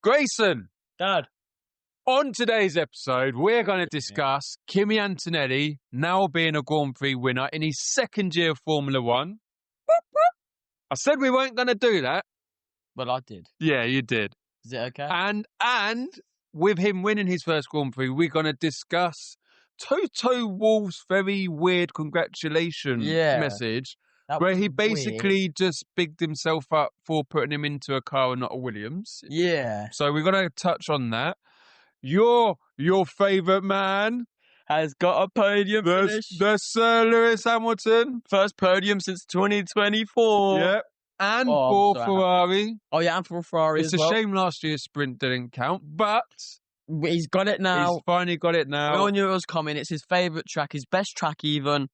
Grayson, Dad. on today's episode, we're going to discuss Kimi Antonelli now being a Grand Prix winner in his second year of Formula One. I said we weren't going to do that. But I did. Yeah, you did. Is it okay? And with him winning his first Grand Prix, we're going to discuss Toto Wolff's very weird congratulations message, where he basically just bigged himself up for putting him into a car and not a Williams. Yeah. So we're going to touch on that. Your favourite man Has got a podium finish. the Sir Lewis Hamilton. First podium since 2024. Yep. And Oh, for Ferrari. Oh, yeah, and for Ferrari It's as well. a shame last year's sprint didn't count, but He's got it now. he's finally got it now. We all knew it was coming. It's his favourite track, his best track even.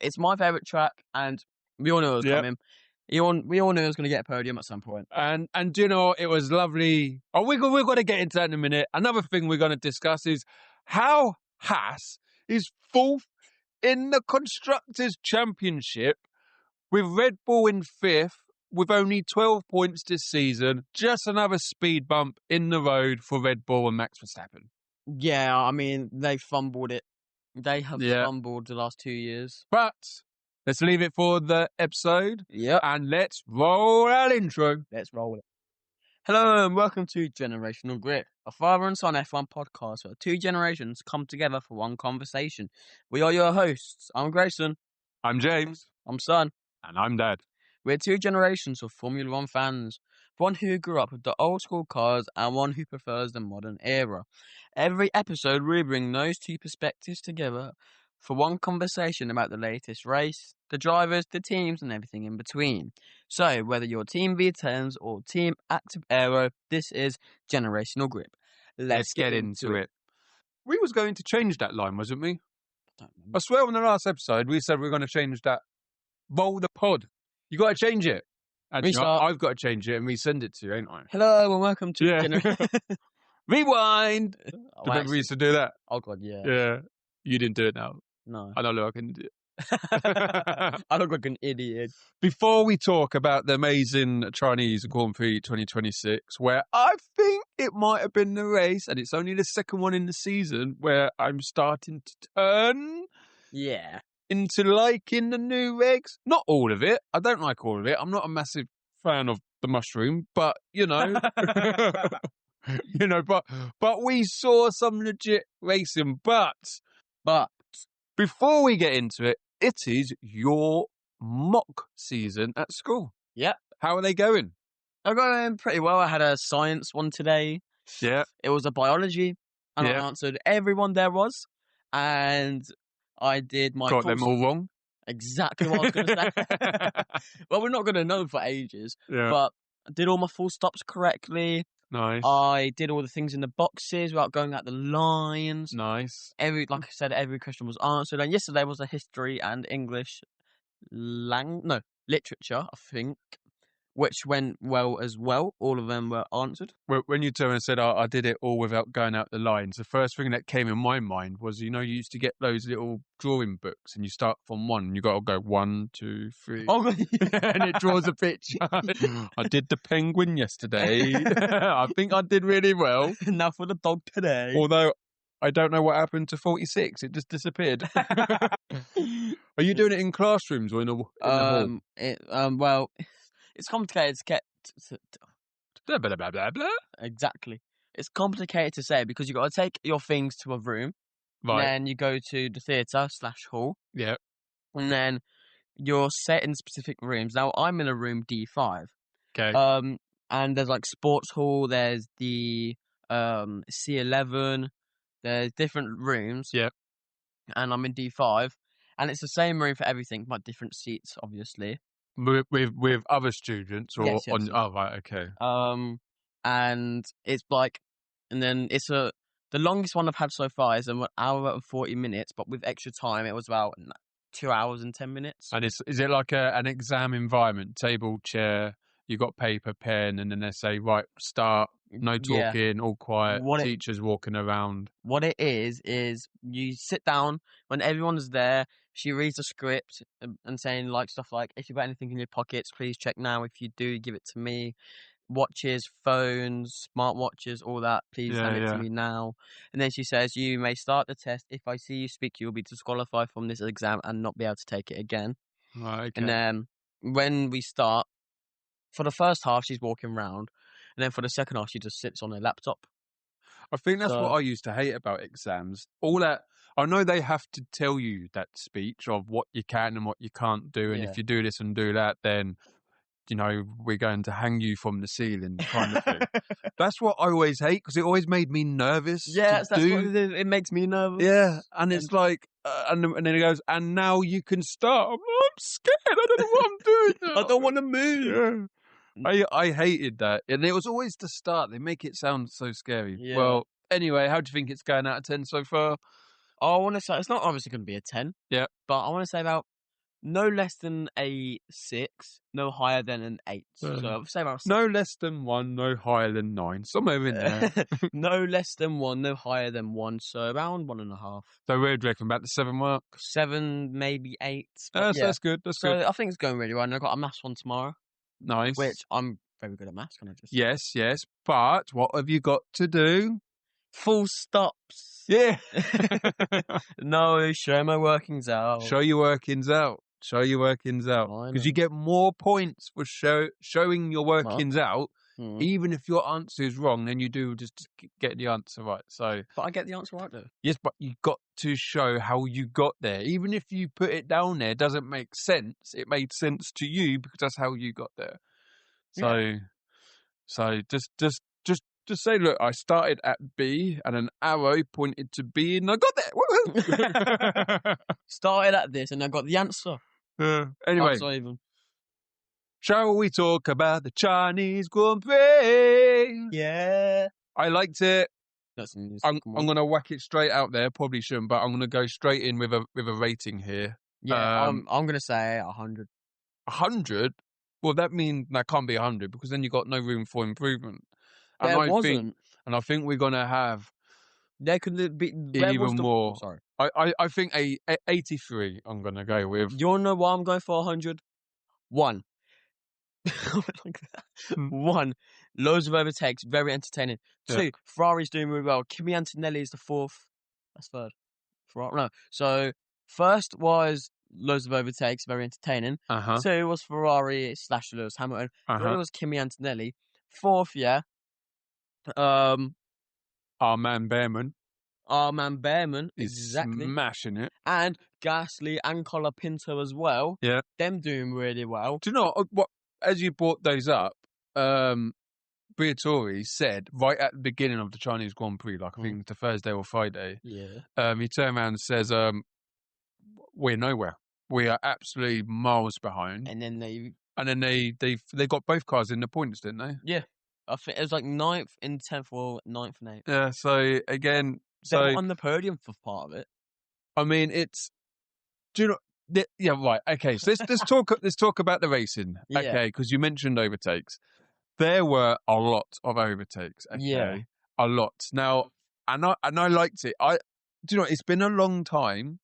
It's my favourite track, and we all knew it was coming. We all knew he was going to get a podium at some point. And you know, it was lovely. Oh, we're going to get into that in a minute. Another thing we're going to discuss is how Haas is fourth in the Constructors' Championship with Red Bull in fifth with only 12 points this season. Just another speed bump in the road for Red Bull and Max Verstappen. Yeah, I mean, they fumbled it. They have fumbled the last 2 years. But let's leave it for the episode. Yep. And let's roll our intro. Let's roll it. Hello and welcome to Generational Grip, a father and son F1 podcast where two generations come together for one conversation. We are your hosts. I'm Grayson. I'm James. I'm Son. And I'm Dad. We're two generations of Formula One fans. One who grew up with the old school cars and one who prefers the modern era. Every episode we bring those two perspectives together for one conversation about the latest race, the drivers, the teams and everything in between. So whether you're Team V10s or Team Active Aero, this is Generational Grip. Let's get into it. We was going to change that line, wasn't we? I don't remember. I swear on the last episode we said we were going to change that. Roll the pod. You got to change it. Actually, I've got to change it and resend it to you, ain't I? Hello and welcome to Rewind. Oh, Remember we used to do that? Oh god, yeah. Yeah. You didn't do it now. No. I don't look like an idiot. I look like an idiot. Before we talk about the amazing Chinese Grand Prix 2026, where I think it might have been the race, and it's only the second one in the season, where I'm starting to turn into liking the new regs. Not all of it. I don't like all of it. I'm not a massive fan of the mushroom, but, you know. But we saw some legit racing. But before we get into it, it is your mock season at school. Yep. How are they going? I'm going pretty well. I had a science one today. Yeah. It was a biology, and I answered every one there was, and I did my... Got them all wrong? Exactly what I was going to say. Well, we're not going to know for ages, but I did all my full stops correctly. Nice. I did all the things in the boxes without going out the lines. Nice. Like I said, every question was answered. And yesterday was a history and English literature, I think, which went well as well. All of them were answered. When you turned and said, I did it all without going out the lines, the first thing that came in my mind was, you used to get those little drawing books and you start from one and you got to go 1, 2, 3. Oh, and it draws a picture. I did the penguin yesterday. I think I did really well. Now for the dog today. Although I don't know what happened to 46. It just disappeared. Are you doing it in classrooms or in the hall? Well, it's complicated to get... Blah, blah, blah, blah, blah. Exactly. It's complicated to say because you've got to take your things to a room. Right. And then you go to the theatre/hall. Yeah. And then you're set in specific rooms. Now, I'm in a room D5. Okay. And there's like sports hall. There's the C11. There's different rooms. Yeah. And I'm in D5. And it's the same room for everything, but different seats, obviously. With other students or yes. on? Oh, right. Okay. And it's like, and then it's the longest one I've had so far is an hour and 40 minutes, but with extra time, it was about 2 hours and 10 minutes. And is it like an exam environment? Table, chair, you got paper, pen, and then they say, right, start, no talking, all quiet, teachers walking around. What it is you sit down when everyone's there, she reads the script and saying like stuff like, if you've got anything in your pockets, please check now. If you do, give it to me. watches, phones, smartwatches, all that. Please hand it to me now. And then she says, you may start the test. If I see you speak, you will be disqualified from this exam and not be able to take it again. Right, okay. And then when we start, for the first half, she's walking around. And then for the second half, she just sits on her laptop. I think that's what I used to hate about exams. All that, I know they have to tell you that speech of what you can and what you can't do. And if you do this and do that, then, you know, we're going to hang you from the ceiling kind of thing. That's what I always hate because it always made me nervous. Yes, that's what it makes me nervous. Yeah, and it's like, and then he goes, and now you can start. I'm scared. I don't know what I'm doing now. I don't want to move. Yeah. I hated that. And it was always the start. They make it sound so scary. Yeah. Well, anyway, how do you think it's going out of 10 so far? I want to say, it's not obviously going to be a 10. Yeah. But I want to say about no less than a 6, no higher than an 8. So I'll say about 6. No less than 1, no higher than 9. Somewhere in there. No less than 1, no higher than 1. So around 1.5. So where do you reckon? About the 7 mark? 7, maybe 8. So that's good. That's good. So I think it's going really well. And I've got a maths one tomorrow. Nice. Which I'm very good at maths, can I just say? Yes. But what have you got to do? Full stops. Yeah. No, show my workings out. Show your workings out. Because you get more points for showing your workings out, even if your answer is wrong, than you do just get the answer right. So, but I get the answer right though. Yes, but you got to show how you got there. Even if you put it down there, it doesn't make sense. It made sense to you because that's how you got there. So just say, look, I started at B and an arrow pointed to B and I got there. Woo-hoo! Started at this and I got the answer. Anyway, shall we talk about the Chinese Grand Prix? Yeah. I liked it. I'm going to whack it straight out there. Probably shouldn't, but I'm going to go straight in with a rating here. Yeah, I'm going to say 100. 100? Well, that means that can't be 100 because then you've got no room for improvement. There wasn't. And I think we're going to have there could be even more. Sorry. I think a 83 I'm going to go with. You want to know why I'm going for 100? 1. 1. Loads of overtakes, very entertaining. 2. Ferrari's doing really well. Kimi Antonelli is the 4th. That's 3rd. No. So, first was loads of overtakes, very entertaining. 2 was Ferrari / Lewis Hamilton. 3 was Kimi Antonelli. 4th, our man Behrman. Exactly. Smashing it. And Gasly and Colapinto as well. Yeah. Them doing really well. Do you know what? As you brought those up, Briatore said right at the beginning of the Chinese Grand Prix, like I think it's the Thursday or Friday. Yeah. He turned around and says, "We're nowhere. We are absolutely miles behind." And then they got both cars in the points, didn't they? Yeah. I think it was like 9th and 10th or 9th and 8th. Yeah. So again, they were on the podium for part of it. I mean, it's. Do you know? Yeah, right. Okay, so let's talk about the racing. Okay, because you mentioned overtakes. There were a lot of overtakes. Okay, a lot. Now, and I liked it. Do you know? It's been a long time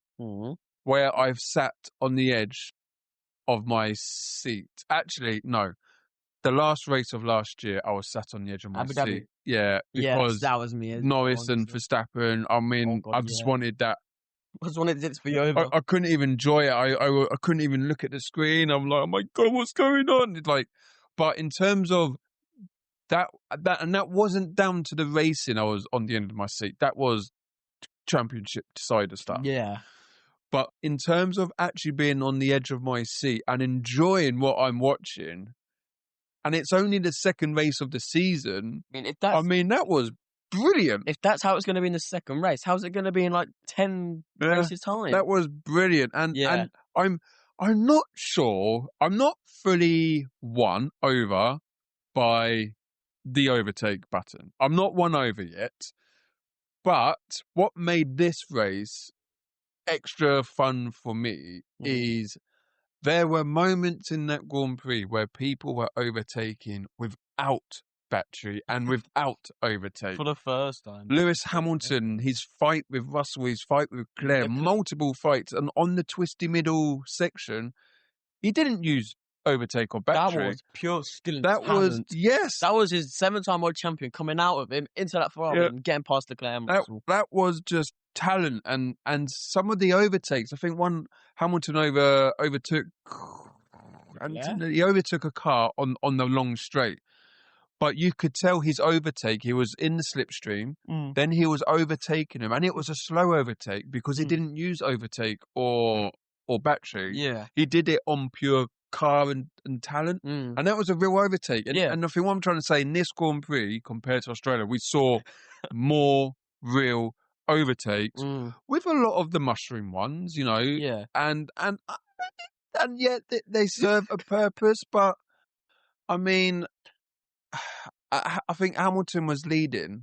where I've sat on the edge of my seat. Actually, no. The last race of last year, I was sat on the edge of my seat. Yeah, because that was me. Norris and Verstappen. I mean, I just wanted that. I just wanted it to be over. I couldn't even enjoy it. I couldn't even look at the screen. I'm like, oh my God, what's going on? It's like, but in terms of that wasn't down to the racing. I was on the end of my seat. That was championship decider stuff. Yeah. But in terms of actually being on the edge of my seat and enjoying what I'm watching, and it's only the second race of the season. I mean, that was brilliant. If that's how it's going to be in the second race, how's it going to be in like 10 races time? That was brilliant. And I'm not sure. I'm not fully won over by the overtake button. I'm not won over yet. But what made this race extra fun for me is there were moments in that Grand Prix where people were overtaking without battery and without overtake. For the first time. Lewis Hamilton, his fight with Russell, his fight with Claire, multiple fights. And on the twisty middle section, he didn't use overtake or That battery. was pure skill and That was talent. yes. That was his 7-time world champion coming out of him into that Ferrari and getting past Leclerc and Russell. That was just talent and some of the overtakes. I think one Hamilton overtook Antonelli. He overtook a car on the long straight. But you could tell his overtake, he was in the slipstream, then he was overtaking him, and it was a slow overtake because he didn't use overtake or battery. Yeah. He did it on pure car and talent, and that was a real overtake. And I think what I'm trying to say, in this Grand Prix, compared to Australia, we saw more real overtakes with a lot of the mushroom ones, you know, and yet they serve a purpose, but I mean... I think Hamilton was leading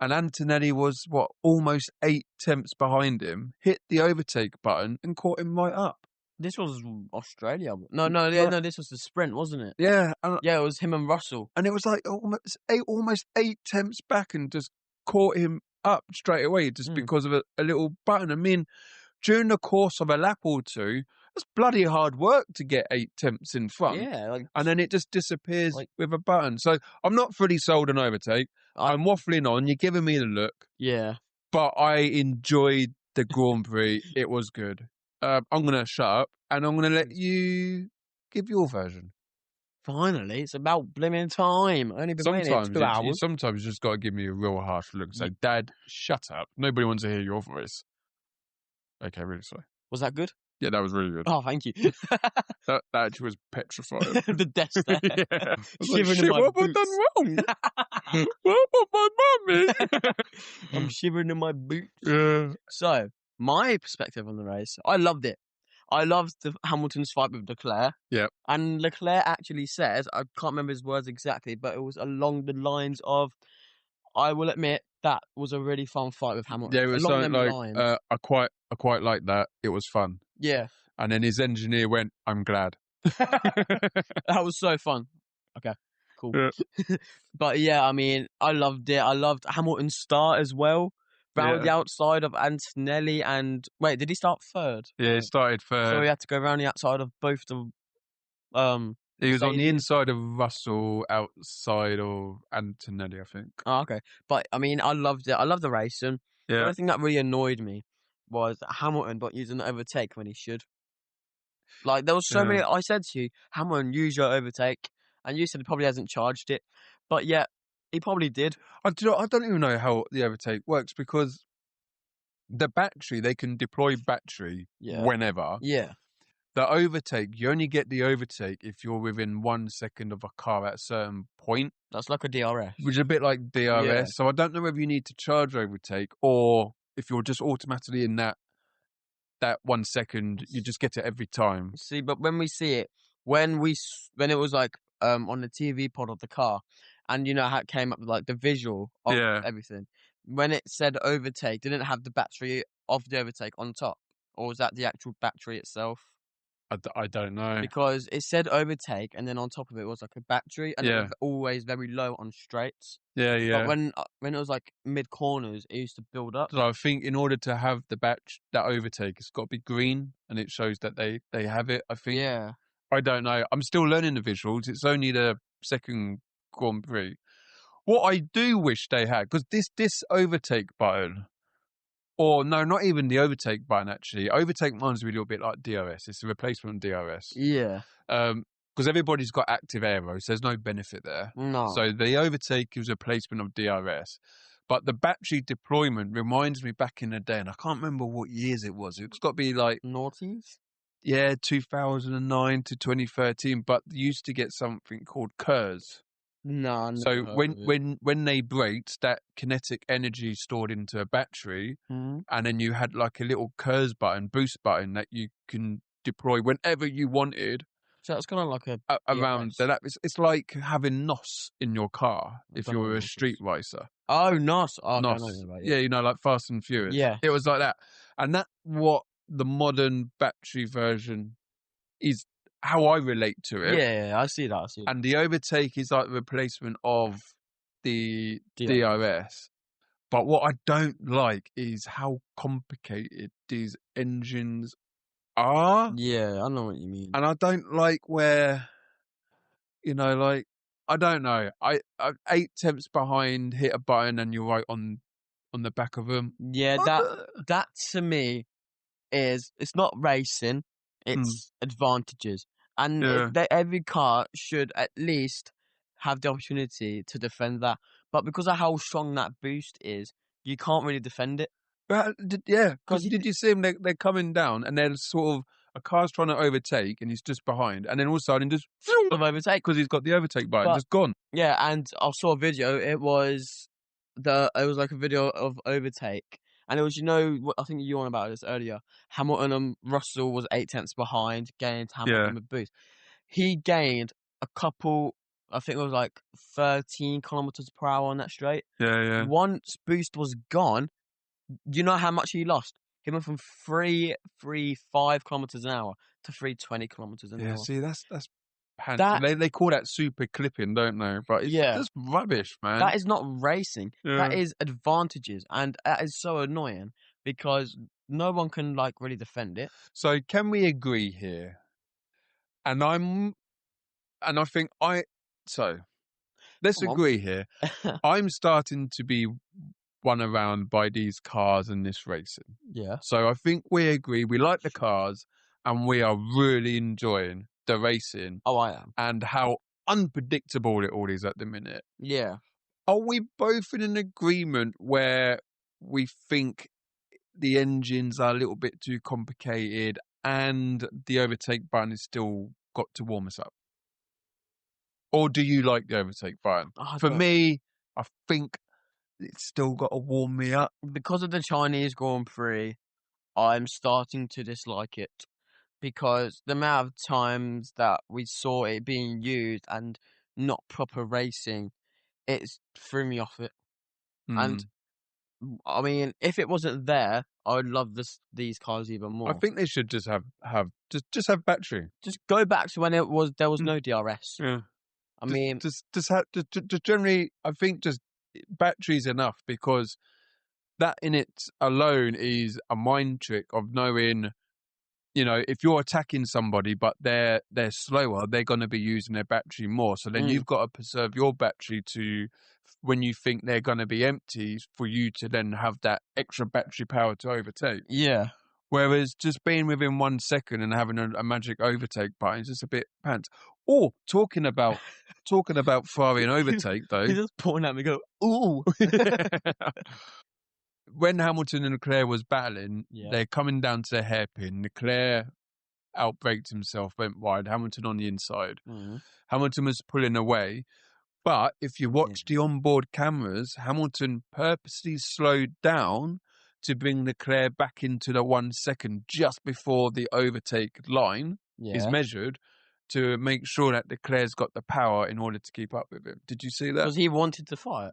and Antonelli was, almost 8 tenths behind him, hit the overtake button and caught him right up. This was Australia. No, this was the sprint, wasn't it? Yeah. Yeah, it was him and Russell. And it was like almost 8 tenths back and just caught him up straight away just because of a little button. I mean, during the course of a lap or two, it's bloody hard work to get 8 tenths in front. Yeah. And then it just disappears with a button. So I'm not fully sold on overtake. I'm waffling on. You're giving me the look. Yeah. But I enjoyed the Grand Prix. It was good. I'm going to shut up and I'm going to let you give your version. Finally, it's about blimmin' time. Only been waiting 2 hours. Sometimes you just got to give me a real harsh look and say, Dad, shut up. Nobody wants to hear your voice. Okay, really sorry. Was that good? Yeah, that was really good. Oh, thank you. that actually was petrifying. The death stare. Yeah. Shivering in my what boots. have I done wrong? What have I done, mummy? I'm shivering in my boots. Yeah. So, my perspective on the race, I loved it. I loved Hamilton's fight with Leclerc. Yeah. And Leclerc actually says, I can't remember his words exactly, but it was along the lines of, I will admit, that was a really fun fight with Hamilton. Yeah, it was something like, I quite like that. It was fun. Yeah. And then his engineer went, I'm glad. That was so fun. Okay, cool. Yeah. But yeah, I mean, I loved it. I loved Hamilton's start as well. Round the outside of Antonelli and... Wait, did he start third? Yeah, he started third. So he had to go around the outside of both the... He was on the inside of Russell, outside of Antonelli, I think. Oh, okay. But, I mean, I loved it. I loved the race. And the only thing that really annoyed me was that Hamilton not using the overtake when he should. Like, there was so many... I said to you, Hamilton, use your overtake. And you said he probably hasn't charged it. But yet, he probably did. I don't even know how the overtake works because the battery, they can deploy battery whenever. Yeah. The overtake, you only get the overtake if you're within 1 second of a car at a certain point. That's like a DRS. Which is a bit like DRS. Yeah. So I don't know whether you need to charge overtake or if you're just automatically in that 1 second, you just get it every time. See, but when we see it, when it was like on the TV pod of the car, and you know how it came up with like the visual of everything, when it said overtake, didn't it have the battery of the overtake on top? Or was that the actual battery itself? I don't know. Because it said overtake, and then on top of it was like a battery, and it was always very low on straights. Yeah, yeah. But when it was like mid corners, it used to build up. So I think in order to have that overtake, it's got to be green, and it shows that they have it. I think. Yeah. I don't know. I'm still learning the visuals. It's only the second Grand Prix. What I do wish they had, because this overtake button, or no, not even the overtake button, actually. Overtake reminds me a little bit like DRS. It's a replacement of DRS. Yeah. Because everybody's got active aero, so there's no benefit there. No. So the overtake is a replacement of DRS. But the battery deployment reminds me back in the day, and I can't remember what years it was. It's got to be like... noughties? Yeah, 2009 to 2013. But you used to get something called KERS. No. So when they braked, that kinetic energy stored into a battery, and then you had like a little KERS button, boost button that you can deploy whenever you wanted. So it's kind of like around that. It's like having NOS in your car if you were a street racer. Oh, NOS. Oh, NOS. Yeah, you know, like Fast and Furious. Yeah, it was like that, and that's what the modern battery version is. How I relate to it. Yeah, I see that. And the overtake is like the replacement of the DRS. But what I don't like is how complicated these engines are. Yeah, I know what you mean. And I don't like where, like, I don't know. I 8 tenths behind, hit a button, and you're right on the back of them. Yeah, that to me is, it's not racing, it's advantages. And Yeah. every car should at least have the opportunity to defend that. But because of how strong that boost is, you can't really defend it. But, because did you see them? They're coming down, and they're sort of, a car's trying to overtake, and he's just behind, and then all of a sudden just Of overtake. because he's got the overtake button, just gone. Yeah, and I saw a video. It was like a video of overtake, and it was, I think you were on about this earlier. Hamilton and Russell was 8 tenths behind, gained Hamilton with boost. He gained a couple. I think it was like 13 kilometers per hour on that straight. Yeah. Once boost was gone, you know how much he lost? He went from 335 kilometers an hour to 320 kilometers an hour. Yeah, see, that's handsy. They call that super clipping, don't they? But it's just rubbish, man. That is not racing. Yeah. That is advantages, and that is so annoying because no one can really defend it. So can we agree here? And I think let's agree here. I'm starting to be won around by these cars and this racing. Yeah. So I think we agree. We like the cars, and we are really enjoying the racing. Oh, I am. And how unpredictable it all is at the minute. Yeah. Are we both in an agreement where we think the engines are a little bit too complicated and the overtake button has still got to warm us up? Or do you like the overtake button? For me, I think it's still got to warm me up. Because of the Chinese Grand Prix, I'm starting to dislike it. Because the amount of times that we saw it being used and not proper racing, it threw me off it. And I mean, if it wasn't there, I would love these cars even more. I think they should just have battery. Just go back to when there was no DRS. Yeah. I mean, just generally, I think just battery's enough, because that in it alone is a mind trick of knowing, if you're attacking somebody but they're slower, they're going to be using their battery more. So then you've got to preserve your battery to, when you think they're going to be empty, for you to then have that extra battery power to overtake. Yeah. Whereas just being within 1 second and having a magic overtake button is just a bit pants. Or talking about Ferrari and overtake, though. He's just pointing at me, go, ooh. When Hamilton and Leclerc was battling, they're coming down to the hairpin. Leclerc outbraked himself, went wide. Hamilton on the inside. Hamilton was pulling away. But if you watch the onboard cameras, Hamilton purposely slowed down to bring Leclerc back into the 1 second just before the overtake line is measured, to make sure that Leclerc's got the power in order to keep up with him. Did you see that? Because he wanted to fight.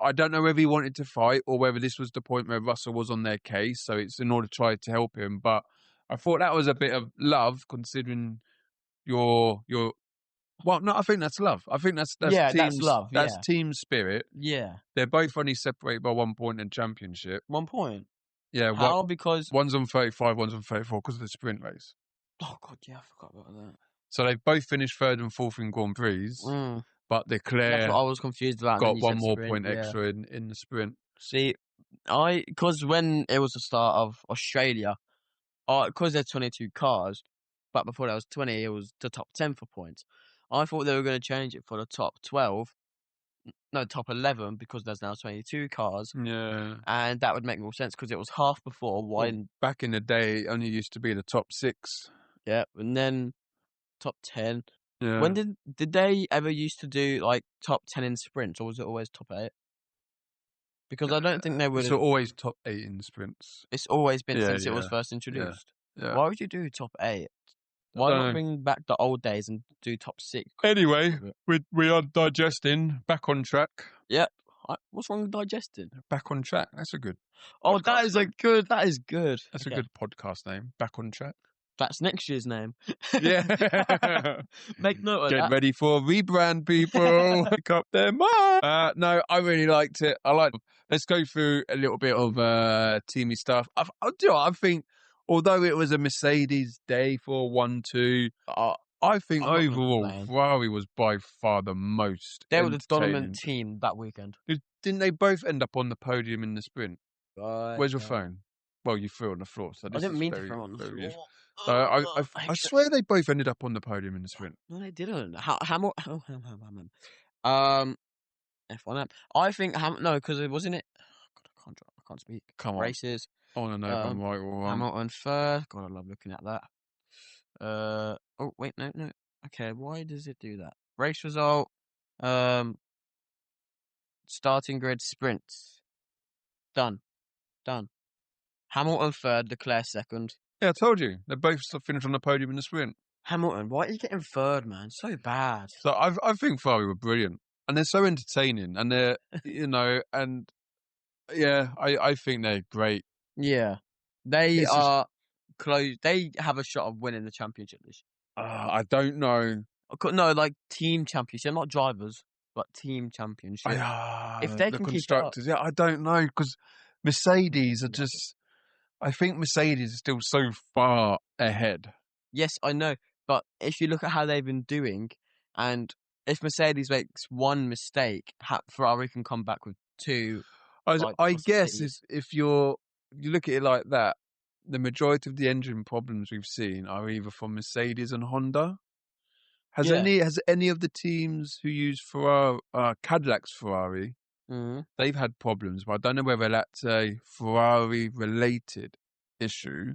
I don't know whether he wanted to fight or whether this was the point where Russell was on their case, so it's in order to try to help him. But I thought that was a bit of love, considering your. Well, no, I think that's love. I think that's that's love. That's team spirit. Yeah. They're both only separated by 1 point in championship. 1 point? Yeah. How? Because one's on 35, one's on 34 because of the sprint race. Oh, God, yeah, I forgot about that. So they've both finished 3rd and 4th in Grand Prix, but Leclerc That's what I was confused about. Got 1 more point extra in the sprint. See, because when it was the start of Australia, because there's 22 cars, but before there was 20, it was the top 10 for points. I thought they were going to change it for the top 12. No, top 11, because there's now 22 cars. Yeah. And that would make more sense, because it was half before. Back in the day, it only used to be the top 6. Yeah, and then top 10. Yeah. When did they ever used to do top 10 in sprints, or was it always top 8? Because I don't think they would. It's always top 8 in sprints. It's always been since it was first introduced. Yeah. Why would you do top 8? Why not bring back the old days and do top 6? Anyway, we are digesting. Back on track. Yep. What's wrong with digesting? Back on track. That's a good. Oh, that is good. That is good. That's a good podcast name. Back on track. That's next year's name. Yeah. Make note of that. Get ready for a rebrand, people. Pick up their mind. No, I really liked it. Let's go through a little bit of teamy stuff. I think although it was a Mercedes day for 1-2, I think I'm not gonna overall complain. Ferrari was by far the most They were the entertaining. dominant team that weekend. Didn't they both end up on the podium in the sprint? Right. Where's your phone? Well, you threw it on the floor, so I this didn't is mean to very, throw it on the very floor. useful. I swear they both ended up on the podium in the sprint. No, they didn't. Um, F1 app. I think no, because it wasn't it. God, I can't speak. Come on. Races. I want to know if I'm right or wrong. Hamilton first. God, I love looking at that. Oh wait, no. Okay, why does it do that? Race result. Starting grid sprints. Done. Hamilton third, Leclerc second. Yeah, I told you. They both finished on the podium in the sprint. Hamilton, why are you getting third, man? So bad. So I think Ferrari were brilliant. And they're so entertaining. And they're, and yeah, I think they're great. Yeah. They are close. They have a shot of winning the championship this year. I don't know. No, like team championship, not drivers, but team championship. If they the can constructors, keep it up. I don't know, because Mercedes are just. I think Mercedes is still so far ahead. Yes, I know, but if you look at how they've been doing, and if Mercedes makes one mistake, Ferrari can come back with two. I guess if you look at it like that, the majority of the engine problems we've seen are either from Mercedes and Honda. Has any of the teams who use Ferrari, Cadillac's Ferrari, they've had problems, but I don't know whether that's a Ferrari-related issue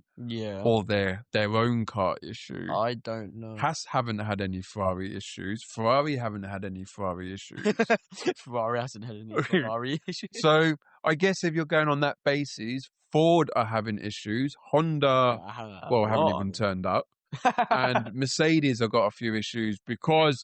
or their own car issue. I don't know. Haas haven't had any Ferrari issues. Ferrari haven't had any Ferrari issues. Ferrari hasn't had any Ferrari issues. So I guess if you're going on that basis, Ford are having issues. Honda, haven't even turned up. And Mercedes have got a few issues because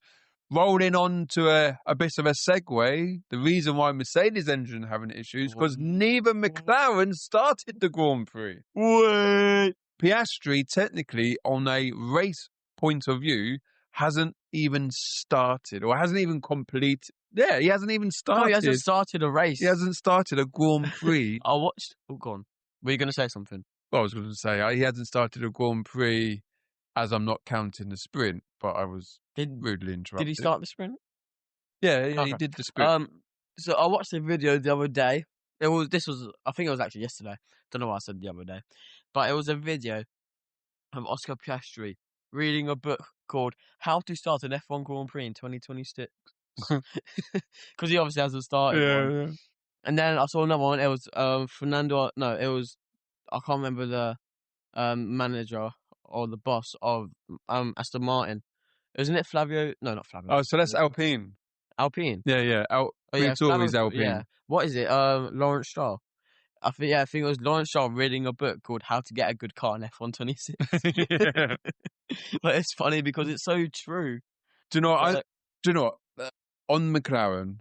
rolling on to a bit of a segue, the reason why Mercedes engine having issues because neither McLaren started the Grand Prix. Wait. Piastri, technically, on a race point of view, hasn't even started or hasn't even completed. Yeah, he hasn't even started. No, he hasn't started a race. He hasn't started a Grand Prix. I watched. Oh, go on. Were you going to say something? Well, I was going to say he hasn't started a Grand Prix, as I'm not counting the sprint, but I was rudely interrupted. Did he start the sprint? Yeah, okay. He did the sprint. So I watched the video the other day. I think it was actually yesterday. Don't know why I said the other day, but it was a video of Oscar Piastri reading a book called "How to Start an F1 Grand Prix in 2026," because he obviously hasn't started one. Yeah. And then I saw another one. It was Fernando. No, it was I can't remember the manager or the boss of Aston Martin. Isn't it Flavio? No, not Flavio. Oh, so that's Alpine. Alpine. Yeah. Briatore's Alpine. Yeah. What is it? Lawrence Stroll. I think it was Lawrence Stroll reading a book called "How to Get a Good Car in F1 26." Yeah. But it's funny because it's so true. Do you know what? On McLaren,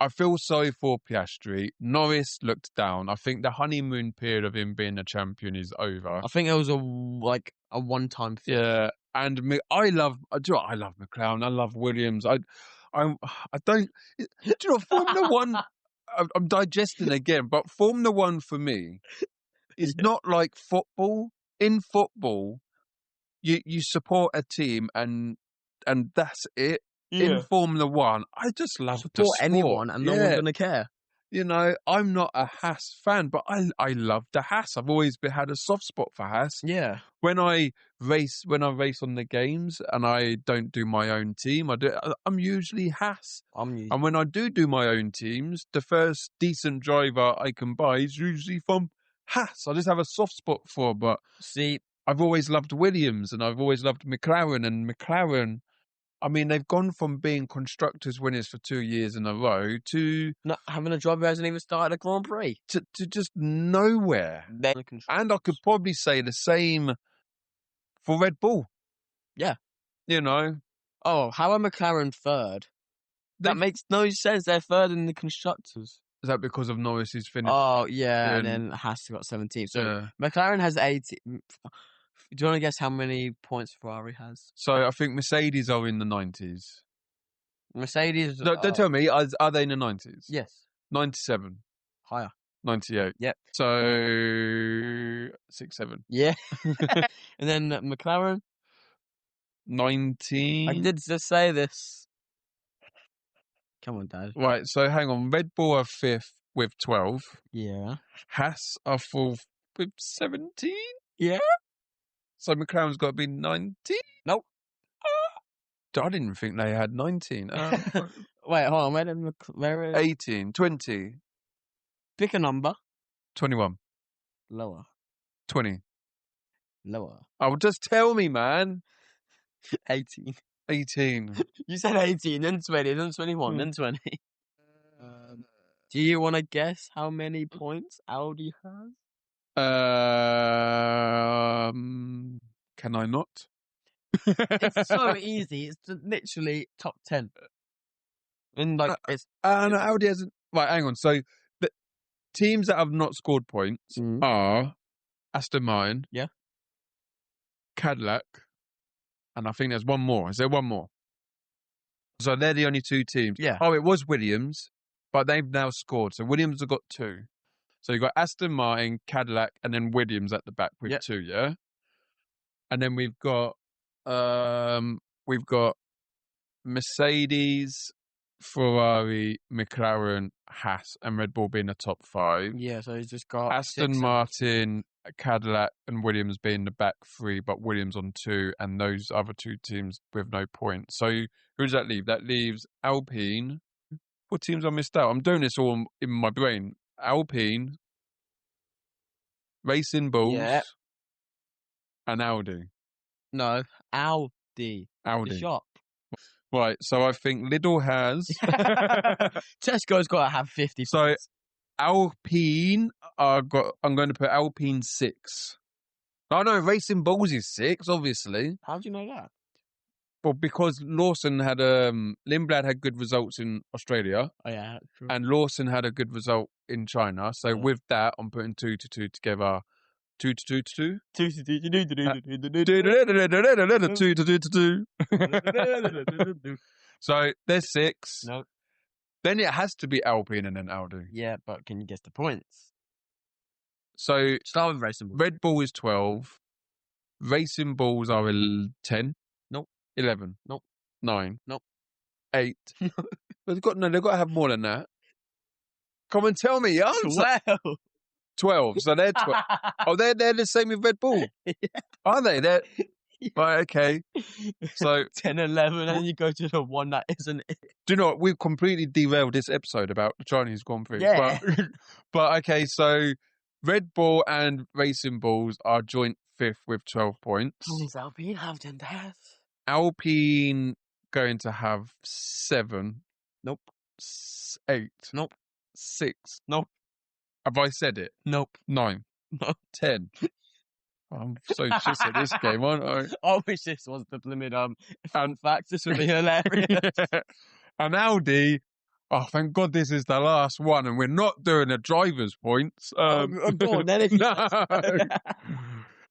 I feel sorry for Piastri. Norris looked down. I think the honeymoon period of him being a champion is over. I think it was a one-time thing. Yeah, and I love McLaren. I love Williams. I don't. Do you know Formula One? I'm digesting again, but Formula One for me is not like football. In football, you support a team and that's it. Yeah. In Formula One, I just love support the sport. anyone and no one's gonna care. You know, I'm not a Haas fan, but I love the Haas. I've always had a soft spot for Haas. Yeah. When I race on the games and I don't do my own team, I'm usually Haas. And when I do my own teams, the first decent driver I can buy is usually from Haas. I just have a soft spot for. But see, I've always loved Williams and I've always loved McLaren. And McLaren, I mean, they've gone from being constructors winners for 2 years in a row to not having a driver who hasn't even started a Grand Prix to just nowhere. And I could probably say the same for Red Bull. Yeah. You know. Oh, how are McLaren third? That makes no sense. They're third in the constructors. Is that because of Norris's finish? Oh, yeah, and then Haas got 17. So McLaren has 18. Do you want to guess how many points Ferrari has? So I think Mercedes are in the 90s. Mercedes... Don't tell me, are they in the 90s? Yes. 97. Higher. 98. Yep. So 6, 7. Yeah. And then McLaren. 19. I did just say this. Come on, Dad. Right, so hang on. Red Bull are 5th with 12. Yeah. Haas are 4th with 17. Yeah. So McLaren's got to be 19. Nope. I didn't think they had 19. Wait, hold on. Where is 18, 20, Pick a number. 21, Lower. 20. Lower. Oh, just tell me, man. 18. 18. You said 18, then 20, then 21, then 20. Do you want to guess how many points Audi has? Can I not? It's so easy. It's literally top 10. And like it's no, Audi hasn't. Right, hang on. So the teams that have not scored points are Aston Martin, Yeah, Cadillac, and I think there's one more. Is there one more? So they're the only 2 teams. Yeah. Oh, it was Williams, but they've now scored. So Williams have got 2. So you've got Aston Martin, Cadillac, and then Williams at the back with 2, yeah? And then we've got Mercedes, Ferrari, McLaren, Haas, and Red Bull being the top 5. Yeah, so he's just got Aston 6, Martin, Cadillac, and Williams being the back 3, but Williams on 2, and those other 2 teams with no points. So who does that leave? That leaves Alpine. What teams I missed out? I'm doing this all in my brain. Alpine, Racing Bulls, and Audi. No, Audi. The shop. Right, so I think Lidl has... Tesco's got to have 50 So points. Alpine, I'm going to put Alpine 6. Oh no, Racing Bulls is 6, obviously. How do you know that? Well, because Lawson had Lindblad had good results in Australia. Oh yeah, true. And Lawson had a good result in China. So with that, I'm putting 2 to 2 together. 2 to 2 to 2. 2 to 2 to 2. So there's 6. No. Then it has to be Alpine and then Audi. Yeah, but can you guess the points? So start with Racing Bulls. Red Bull is 12. Racing Bulls are 10. Nope. 11. Nope. 9. Nope. 8. They've got to have more than that. Come and tell me, yeah. 12. So they're 12. Oh, they're the same with Red Bull. Yeah. Are they? They're right. Okay. So 10, 11, and you go to the one that isn't it. Do you know what? We've completely derailed this episode about the Chinese Grand Prix. Yeah. But okay, so Red Bull and Racing Bulls are joint 5th with 12 points. How does Alpine have then, Dad? Alpine going to have 7. Nope. 8. Nope. 6. Nope. Have I said it? Nope. 9. No. 10. I'm so shit at this game, aren't I? I wish this was the limit. Fun facts. This would be hilarious. And Audi. Oh, thank God this is the last one, and we're not doing the driver's points. Go on, then. No.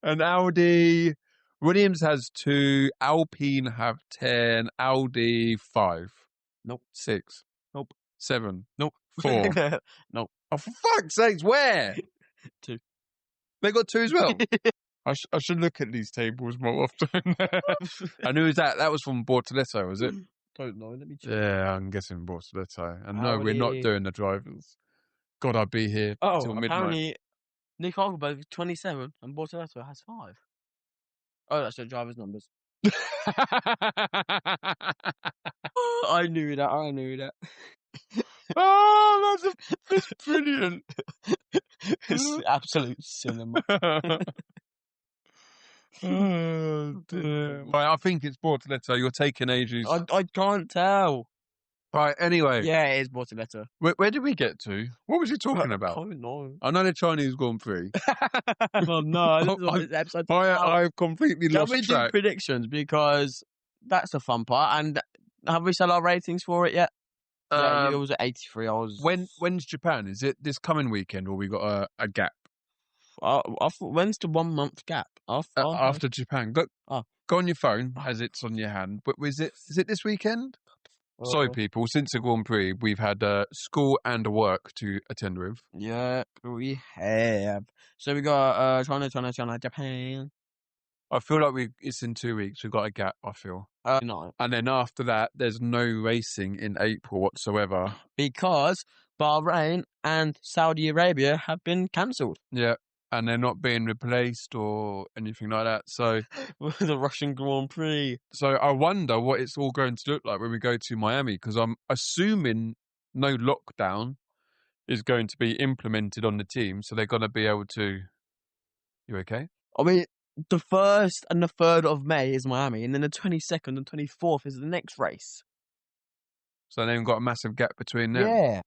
And Audi, Williams has 2, Alpine have 10, Audi 5. Nope. 6. Nope. 7. Nope. 4. Nope. Oh, for fuck's sakes, where? 2. They got 2 as well. I should look at these tables more often. And who was that? That was from Bortoletto, was it? Don't know. Let me check. Yeah, I'm guessing Bortoletto. And no, Audi. we're not doing the drivers. God, I'd be here till midnight. Apparently Nick Hulkenberg is 27 and Bortoletto has 5. Oh, that's the driver's numbers. I knew that. Oh, that's brilliant. It's absolute cinema. Oh, dear. Right, I think it's Bortoletto. You're taking ages. I can't tell. Right, anyway. Yeah, it is Bortoletto. Where did we get to? What was you talking about? I don't know. I know the Chinese Grand Prix. Well, no, this is what this episode's about. I've completely lost Can we track. do predictions? Because that's the fun part. And have we set our ratings for it yet? Yeah, you was at 83. When's Japan? Is it this coming weekend, or we got a gap? I thought, when's the 1 month gap? After Japan. Go on your phone as it's on your hand. But is it this weekend? Sorry, people. Since the Grand Prix, we've had school and work to attend with. Yeah, we have. So we got China, Japan. I feel like it's in 2 weeks. We've got a gap, I feel. No. And then after that, there's no racing in April whatsoever. Because Bahrain and Saudi Arabia have been cancelled. Yeah. And they're not being replaced or anything like that. So The Russian Grand Prix. So I wonder what it's all going to look like when we go to Miami, because I'm assuming no lockdown is going to be implemented on the team, so they're going to be able to. You okay? I mean, the 1st and the 3rd of May is Miami, and then the 22nd and 24th is the next race. So they've got a massive gap between them. Yeah.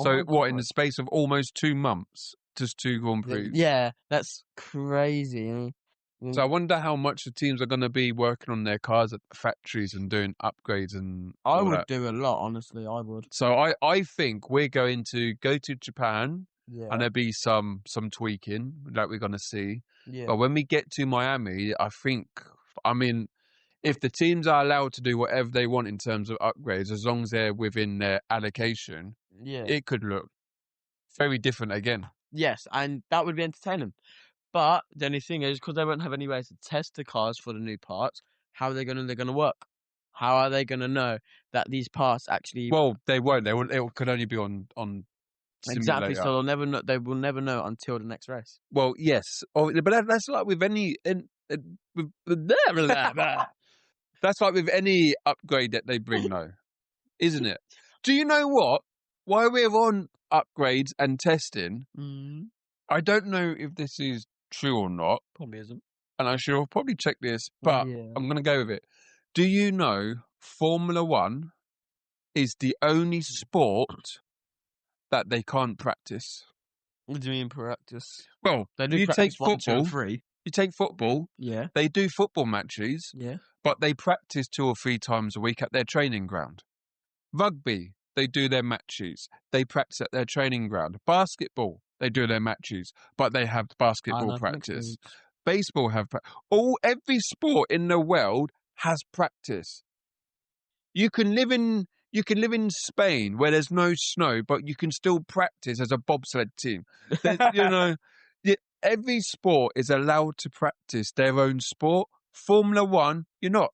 So what, in the space of almost 2 months, just 2 Grand Prix? Yeah, that's crazy. So I wonder how much the teams are going to be working on their cars at the factories and doing upgrades and I all would that. do a lot, honestly. I would. So I think we're going to go to Japan. Yeah. And there'll be some tweaking that we're going to see. Yeah. But when we get to Miami, I mean, if the teams are allowed to do whatever they want in terms of upgrades, as long as they're within their allocation, it could look very different again. Yes, and that would be entertaining. But the only thing is, because they won't have any way to test the cars for the new parts, how are they're going to work? How are they going to know that these parts actually... Well, they won't. It could only be on simulator. Exactly, so they'll never know. They will never know until the next race. Well, yes, but that's like with any. That's like with any upgrade that they bring, though, isn't it? Do you know what? While we're on upgrades and testing, I don't know if this is true or not. Probably isn't. And I should probably check this, but I'm going to go with it. Do you know Formula One is the only sport that they can't practice? What do you mean practice? Well, they do. You take football. 1, 2, and 3. You take football. Yeah. They do football matches. Yeah. But they practice 2 or 3 times a week at their training ground. Rugby, they do their matches. They practice at their training ground. Basketball, they do their matches, but they have basketball practice. Baseball have every sport in the world has practice. You can live in Spain where there's no snow, but you can still practice as a bobsled team. Every sport is allowed to practice their own sport. Formula One, you're not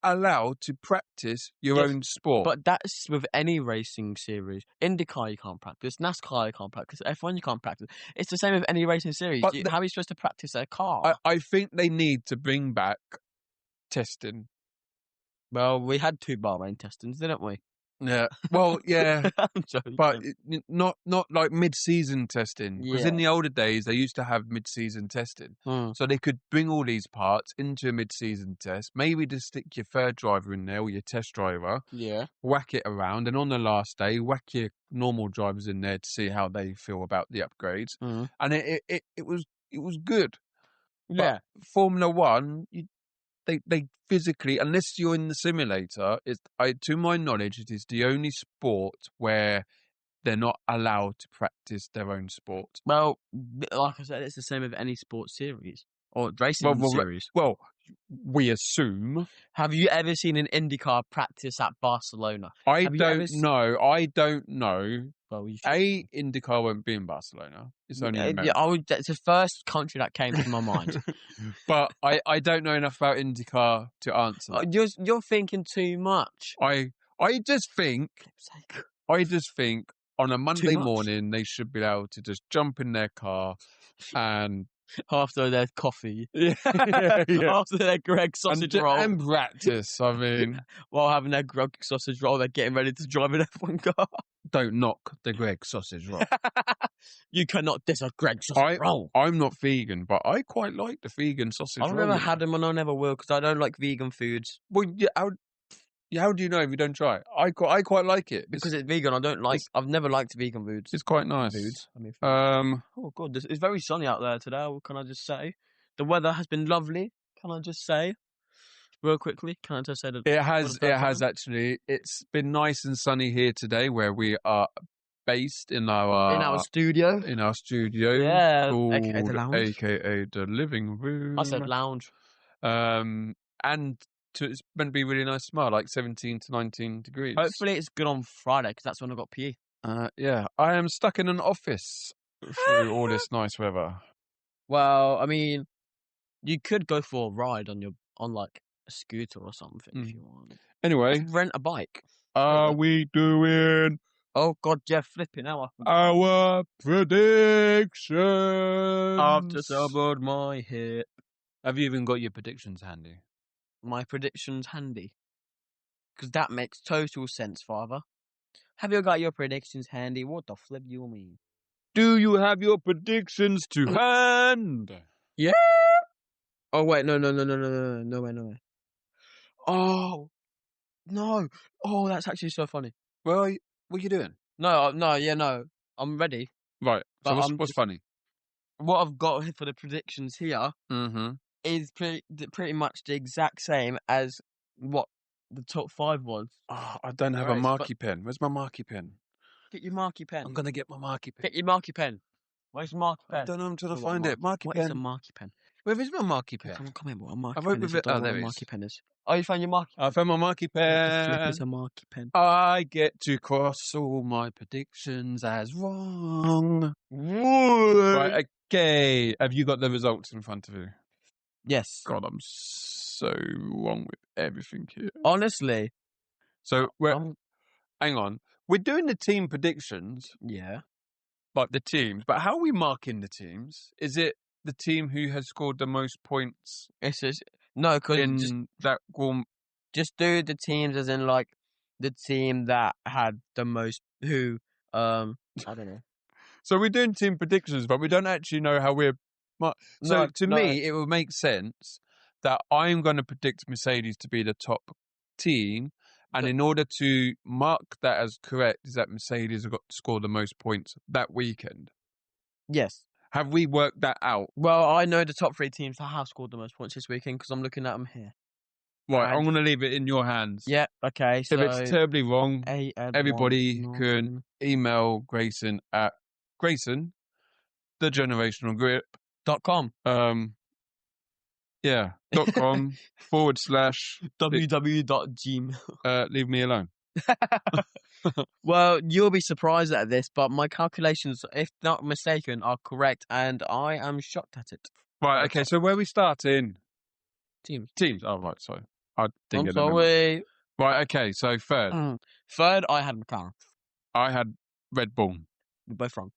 allowed to practice your own sport. But that's with any racing series. IndyCar you can't practice. NASCAR you can't practice. F1 you can't practice. It's the same with any racing series. How are you supposed to practice a car? I think they need to bring back testing. Well, we had 2 Bahrain testings, didn't we? Yeah. Well, yeah. I'm joking. But not like mid-season testing. Because in the older days, they used to have mid-season testing. So they could bring all these parts into a mid-season test, maybe just stick your third driver in there or your test driver. Yeah. Whack it around. And on the last day, whack your normal drivers in there to see how they feel about the upgrades. And it was good. Yeah. But Formula One, They physically, unless you're in the simulator, to my knowledge, it is the only sport where they're not allowed to practice their own sport. Well, like I said, it's the same with any sports series or racing series. Well, we assume. Have you ever seen an IndyCar practice at Barcelona? I don't know. Well, IndyCar won't be in Barcelona. It's only in America. It's the first country that came to my mind. But I don't know enough about IndyCar to answer. You're thinking too much. I just think on a Monday morning they should be able to just jump in their car and after their coffee, after their Greg sausage roll and practice. I mean, while having their Greg sausage roll, they're getting ready to drive an F1 car. Don't knock the Greg sausage roll. You cannot diss a Greg sausage roll. I'm not vegan, but I quite like the vegan sausage roll. I've never had them and I never will because I don't like vegan foods. Well, how do you know if you don't try it? I quite like it. Because it's vegan, I've never liked vegan foods. It's quite nice. Foods. Oh God, it's very sunny out there today. Can I just say? The weather has been lovely. Can I just say? Real quickly, can I just say that it has actually. It's been nice and sunny here today, where we are based in our studio. Yeah, aka the lounge. AKA the living room. I said lounge. And it's meant to be really nice tomorrow, like 17 to 19 degrees. Hopefully it's good on Friday because that's when I got PE. Yeah, I am stuck in an office through all this nice weather. Well, I mean, you could go for a ride on like a scooter or something if you want. Anyway, Just rent a bike. are we doing Oh God, Jeff, flipping out. our predictions? I've just elbowed my hip. Have you even got your predictions handy? My predictions handy. Because that makes total sense, Father. Have you got your predictions handy? What the flip you mean? Do you have your predictions to hand? Yeah. Oh wait, no way. Oh no. Oh, that's actually so funny. Well, what are you doing? No. I'm ready. Right. So But what's funny? What I've got for the predictions here is pretty much the exact same as what the top 5 was. Oh, I don't have a marquee pen. Where's my marquee pen? Get your marquee pen. I'm gonna get my marquee pen. Get your marquee pen. Where's the marquee pen? I don't know. I'm trying to find it. Marquee pen. What is a marquee pen? Where is my marquee pen? Come here, what a marquee I wrote pen is. with it. I don't Oh, know there what a it marquee is. pen is. Oh, you found your marquee pen? I found my marquee What the flip pen. is a marquee pen? I get to cross all my predictions as wrong. Right, okay. Have you got the results in front of you? Yes. God, I'm so wrong with everything here. Honestly. So, hang on. We're doing the team predictions. Yeah. Like the teams. But how are we marking the teams? Is it the team who has scored the most points? No, because just do the teams as in like the team that had the most I don't know. So we're doing team predictions, but we don't actually know how we're. So to me, it would make sense that I'm going to predict Mercedes to be the top team, and in order to mark that as correct, is that Mercedes have got to score the most points that weekend. Yes. Have we worked that out? Well, I know the top 3 teams that have scored the most points this weekend because I'm looking at them here. Right, I'm going to leave it in your hands. Yeah, okay. So if it's terribly wrong, everybody can email Grayson at Grayson, thegenerationalgrip.com. Yeah, .com / www.gmail. Leave me alone. Well, you'll be surprised at this, but my calculations, if not mistaken, are correct, and I am shocked at it. Right, okay, so where are we starting? Teams. Oh, right, sorry. I didn't I'm sorry. Right, okay, so third. Third, I had McLaren. I had Red Bull. We're both wrong.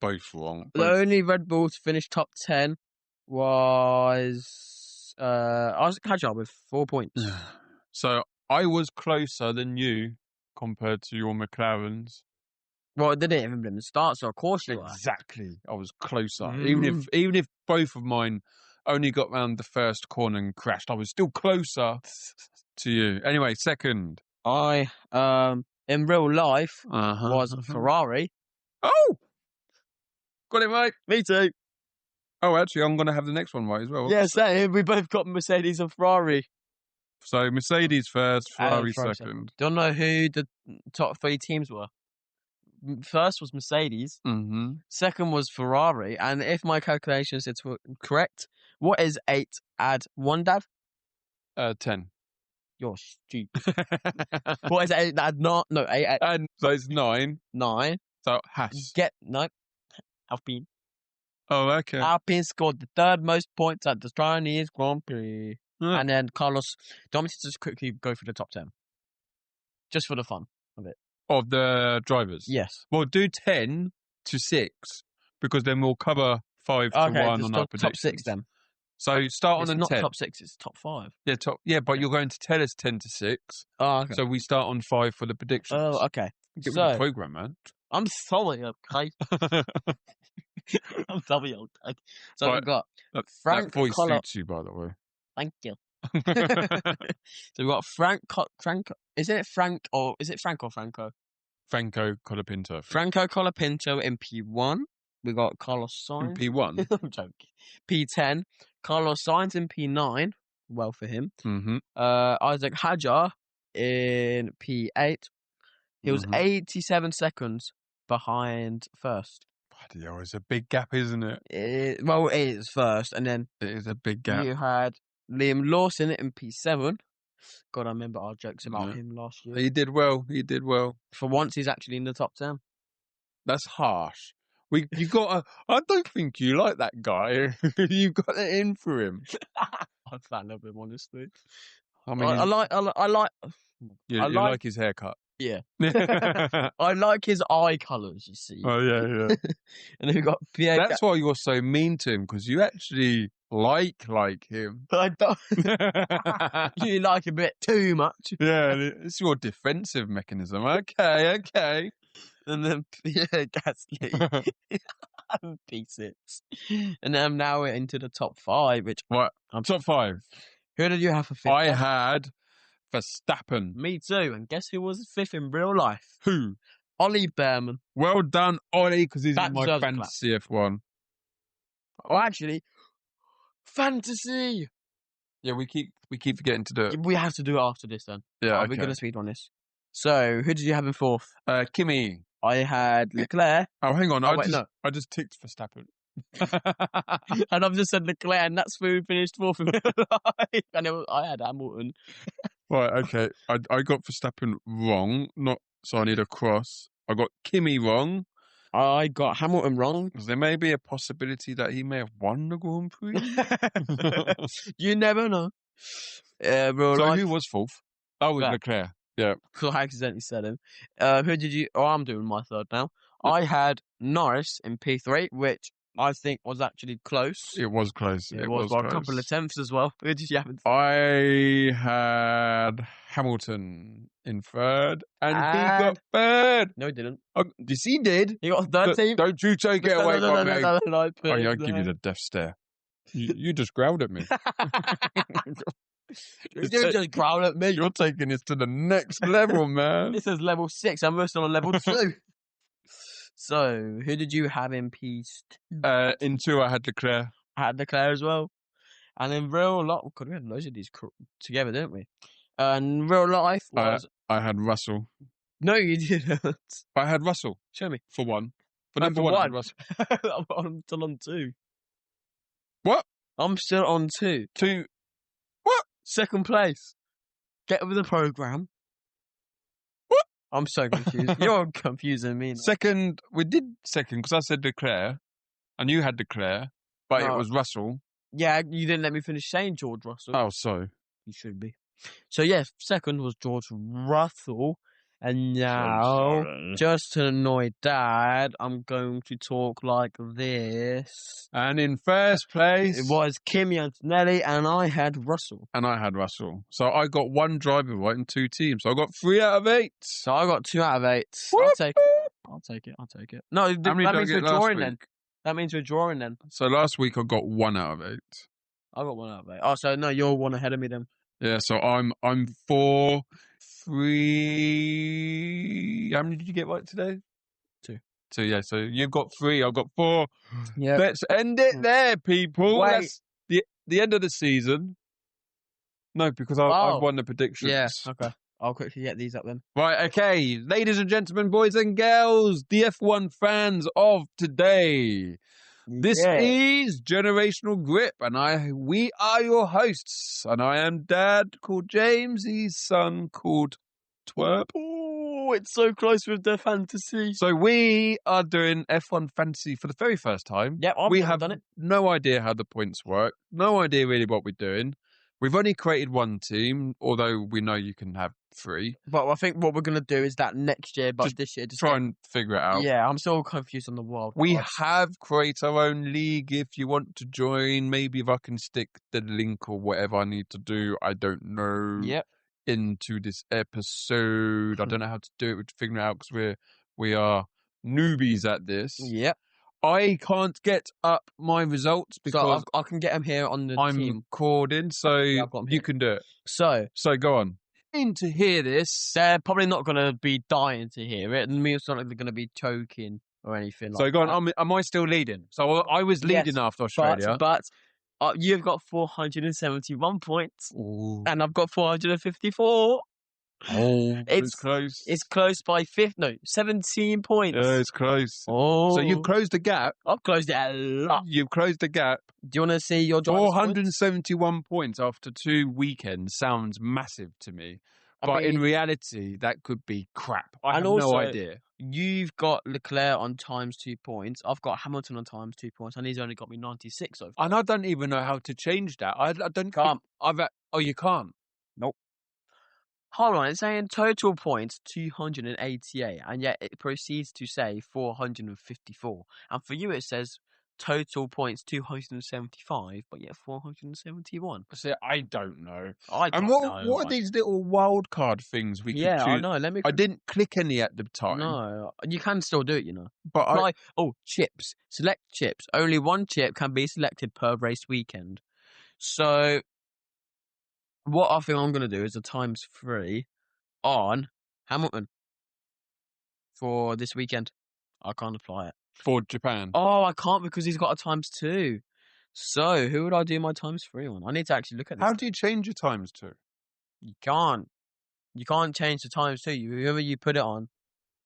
Both wrong. The only Red Bull to finish top 10 was I was Kajar with 4 points. So I was closer than you compared to your McLarens. Well, it didn't even start, so of course you were. Exactly. I was closer. Even if both of mine only got round the first corner and crashed, I was still closer to you. Anyway, second. I in real life was Ferrari. Oh! Got it right. Me too. Oh, actually, I'm going to have the next one right as well. Yeah, same. We both got Mercedes and Ferrari. So Mercedes first, Ferrari second. Do you know who the top 3 teams were? First was Mercedes. Second was Ferrari. And if my calculations are correct, what is 8 add 1, Dad? 10. You're stupid. What is 8 add 8 add... And so it's 9. 9. So Haas. Alpine. Oh, okay. Alpine scored the 3rd most points at the Chinese Grand Prix. And then Carlos... Do you want me to just quickly go through the top 10? Just for the fun of it. Of the drivers? Yes. Well, do 10 to 6, because then we'll cover 5 to 1 on our predictions. Top 6 then. So start on 10. It's not top 6, it's top 5. Yeah, but you're going to tell us 10 to 6. Oh, okay. So we start on 5 for the predictions. Oh, okay. Get with the program, man. I'm sorry, okay? I'm sorry, okay? So we've got Frank... That voice suits you, by the way. Thank you. So we've got Frank... Is it Frank or Franco? Franco Colapinto. Franco Colapinto in P1. We got Carlos Sainz. In P1? I'm joking. P10. Carlos Sainz in P9. Well for him. Isaac Hadjar in P8. He was 87 seconds behind first. Bloody hell, it's a big gap, isn't it? Well, it is first, and then... It is a big gap. You had Liam Lawson in P7. God, I remember our jokes about Yeah. him last year. He did well. He did well. For once, he's actually in the top 10. That's harsh. You got. I don't think you like that guy. You got it in for him. I found him, honestly. I mean, I like. you like his haircut. Yeah. Oh I like his eye colours, you see. yeah. And then we got Pierre. That's why you're so mean to him, because you actually like him. I don't. You like a bit too much. Yeah, it's your defensive mechanism. Okay. And then Pierre Gasly. P6. And then now we're into the top 5, which What? Top 5. Who did you have for 5th? I had Verstappen. Me too. And guess who was 5th in real life? Who? Ollie Behrman. Well done, Ollie, because he's That in my deserves a fantasy F1. Oh, actually, fantasy. Yeah, we keep forgetting to do it. We have to do it after this then. Yeah, We're going to speed on this. So, who did you have in 4th? Kimi. I had Leclerc. Oh, hang on. Oh, I just ticked Verstappen. And I've just said Leclerc, and that's who finished 4th in real life. And I had Hamilton. Right, okay. I got Verstappen wrong. So I need a cross. I got Kimi wrong. I got Hamilton wrong. There may be a possibility that he may have won the Grand Prix. You never know. Who was 4th? Oh, it was Leclerc. Yeah. Because I accidentally said him. Who did you... Oh, I'm doing my 3rd now. I had Norris in P3, which I think was actually close. It was close. It was by a couple of tenths as well. Who did you have? I had Hamilton in 3rd, and he got 3rd. No, he didn't. Oh, yes, he did. He got 13th. Don't you take it away from me. No, I'll give you the death stare. You just growled at me. You just growled at me. You're taking this to the next level, man. This is level 6. I'm still on level 2. So, who did you have in P2? In 2, I had Leclerc. I had Leclerc as well. And in real life, we had loads of these together, didn't we? In real life was... I had Russell. No, you didn't. I had Russell. Show me. For 1. For number 1, I had Russell. I'm still on 2. What? I'm still on 2. 2. What? 2nd place. Get with the programme. What? I'm so confused. You're confusing me now. 2nd, we did 2nd because I said Leclerc, and you had Leclerc, but it was Russell. Yeah, you didn't let me finish saying George Russell. Oh, so. You should be. So, yes, 2nd was George Russell. And now, just to annoy Dad, I'm going to talk like this. And in 1st place... It was Kimi Antonelli, and I had Russell. And I had Russell. So I got 1 driver right in 2 teams. So I got 3 out of 8. So I got 2 out of 8. I'll take it. No, that means we're drawing then. That means we're drawing then. So last week I got 1 out of 8. I got 1 out of 8. Oh, so no, you're 1 ahead of me then. Yeah, so I'm 4, 3. How many did you get right today? 2. 2, yeah. So you've got 3. I've got 4. Yeah. Let's end it there, people. Wait. That's the end of the season. No, because I've won the predictions. Yeah. Okay. I'll quickly get these up then. Right, okay. Ladies and gentlemen, boys and girls, the F1 fans of today. This is Generational Grip, and we are your hosts. And I am Dad called James, his son called Twerp. Oh, it's so close with the fantasy. So we are doing F1 fantasy for the very first time. Yeah, we have done it. No idea how the points work. No idea really what we're doing. We've only created 1 team, although we know you can have 3. But I think what we're going to do is that next year, but this year... Try and figure it out. Yeah, I'm still confused on the world. We have created our own league if you want to join. Maybe if I can stick the link or whatever I need to do, I don't know, into this episode. I don't know how to do it. We're figuring it out because we are newbies at this. Yep. I can't get up my results because I can get them here on the I'm team. recording, so you can do it. So go on. To hear this, they're probably not going to be dying to hear it, and it's not like they're going to be choking or anything. So go on. Am I still leading? So I was leading after Australia, but you've got 471 points, and I've got 454. Oh, it's close. It's close by 17 points. Yeah, it's close. Oh. So you've closed the gap. I've closed it a lot. You've closed the gap. Do you want to see your driver's 471 points after 2 weekends sounds massive to me. But in reality, that could be crap. I have no idea. You've got Leclerc on times 2 points. I've got Hamilton on times 2 points, and he's only got me 96 so far. And I don't even know how to change that. I don't. Can't. You can't. Nope. Hold on, it's saying total points 288, and yet it proceeds to say 454. And for you, it says total points 275, but yet 471. See, I don't know. What are these little wild card things we could choose? I know. I didn't click any at the time. No, you can still do it, you know. But chips. Select chips. Only one chip can be selected per race weekend. So what I think I'm going to do is a times 3 on Hamilton for this weekend. I can't apply it. For Japan. Oh, I can't because he's got a times 2. So who would I do my times 3 on? I need to actually look at this. How do you change your times 2? You can't. You can't change the times 2. Whoever you put it on.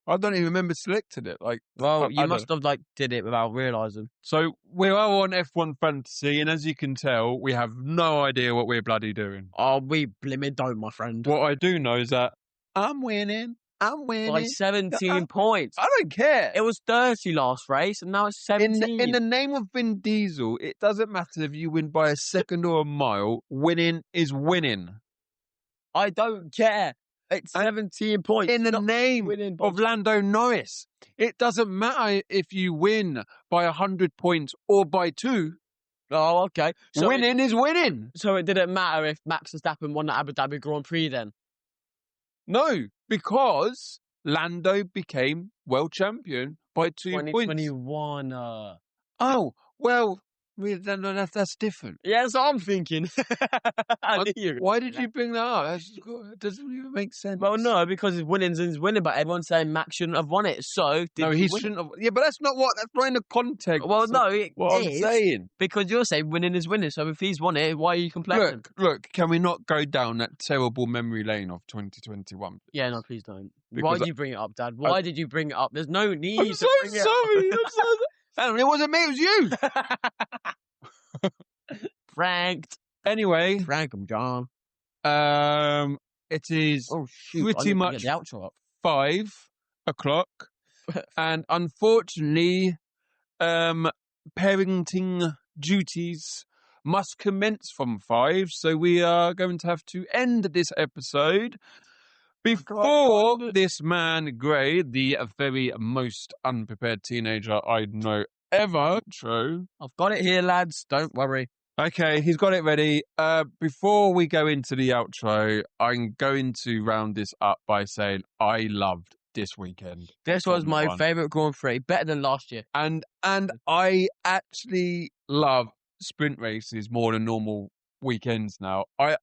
I don't even remember selecting it. You must have did it without realising. So we are on F1 Fantasy, and as you can tell, we have no idea what we're bloody doing. Oh, we blimmin' don't, my friend. What I do know is that I'm winning. By 17 points. I don't care. It was 30 last race, and now it's 17. In the name of Vin Diesel, it doesn't matter if you win by a second or a mile. Winning is winning. I don't care. It's 17 points. In the name of Lando Norris. It doesn't matter if you win by 100 points or by 2. Oh, okay. So winning is winning. So it didn't matter if Max Verstappen won the Abu Dhabi Grand Prix then? No, because Lando became world champion by 2 points. 2021. Oh, well, that's different. Yeah, that's what I'm thinking. Why did you bring that up? That doesn't even make sense. Well, no, because winning's winning, but everyone's saying Max shouldn't have won it. So he shouldn't have. Yeah, but that's not in the context. Well, no, I'm saying. Because you're saying winning is winning. So if he's won it, why are you complaining? Look, can we not go down that terrible memory lane of 2021? Yeah, no, please don't. Why did you bring it up, Dad? Why did you bring it up? There's no need. I'm so sorry. It wasn't me, it was you. Pranked. Anyway. Prank him, John. It is pretty much 5 o'clock. And unfortunately, parenting duties must commence from 5. So we are going to have to end this episode before this man, Gray, the very most unprepared teenager I know ever. True. I've got it here, lads. Don't worry. Okay, he's got it ready. Before we go into the outro, I'm going to round this up by saying I loved this weekend. This was my favourite Grand Prix, better than last year. And I actually love sprint races more than normal weekends now. I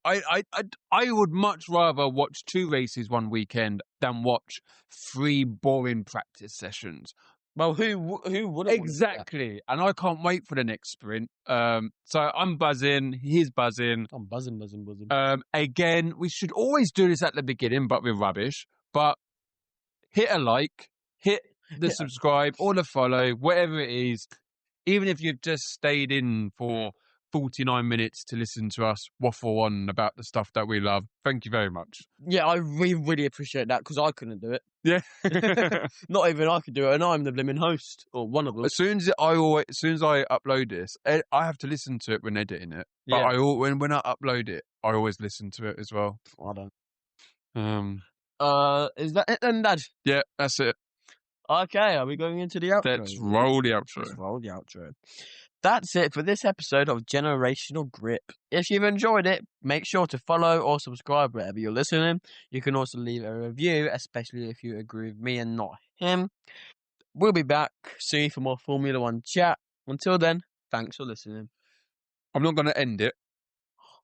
would much rather watch 2 races one weekend than watch 3 boring practice sessions. Well, who would exactly? And I can't wait for the next sprint. So I'm buzzing. He's buzzing. I'm buzzing. Again, we should always do this at the beginning, but we're rubbish. But hit a like, hit the subscribe or the follow, whatever it is. Even if you've just stayed in for 49 minutes to listen to us waffle on about the stuff that we love. Thank you very much. Yeah, I really appreciate that because I couldn't do it. Yeah. Not even I could do it, and I'm the blimmin' host, or one of them. As soon as I upload this, I have to listen to it when editing it. But when I upload it, I always listen to it as well. I don't. Is that it then, Dad? Yeah, that's it. Okay, are we going into the outro? Let's roll the outro. That's it for this episode of Generational Grip. If you've enjoyed it, make sure to follow or subscribe wherever you're listening. You can also leave a review, especially if you agree with me and not him. We'll be back soon for more Formula 1 chat. Until then, thanks for listening. I'm not going to end it.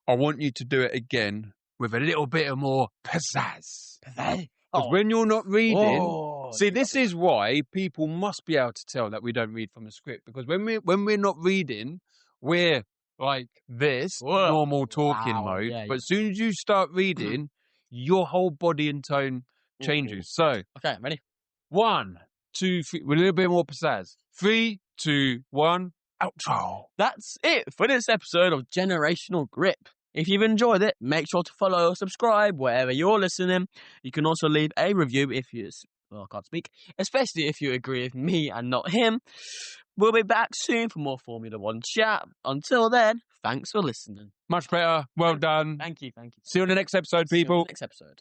I want you to do it again with a little bit of more pizzazz. Because when you're not reading, this is why people must be able to tell that we don't read from the script. Because when we're not reading, we're like this, normal talking mode. Yeah, but as soon as you start reading, your whole body and tone changes. So, Okay, ready? 1, 2, 3. With a little bit more pizzazz. 3, 2, 1. Outro. That's it for this episode of Generational Grip. If you've enjoyed it, make sure to follow or subscribe wherever you're listening. You can also leave a review if you... Well, I can't speak. Especially if you agree with me and not him. We'll be back soon for more Formula 1 chat. Until then, thanks for listening. Much better. Well done. Thank you. See you on the next episode, See you on people. the next episode.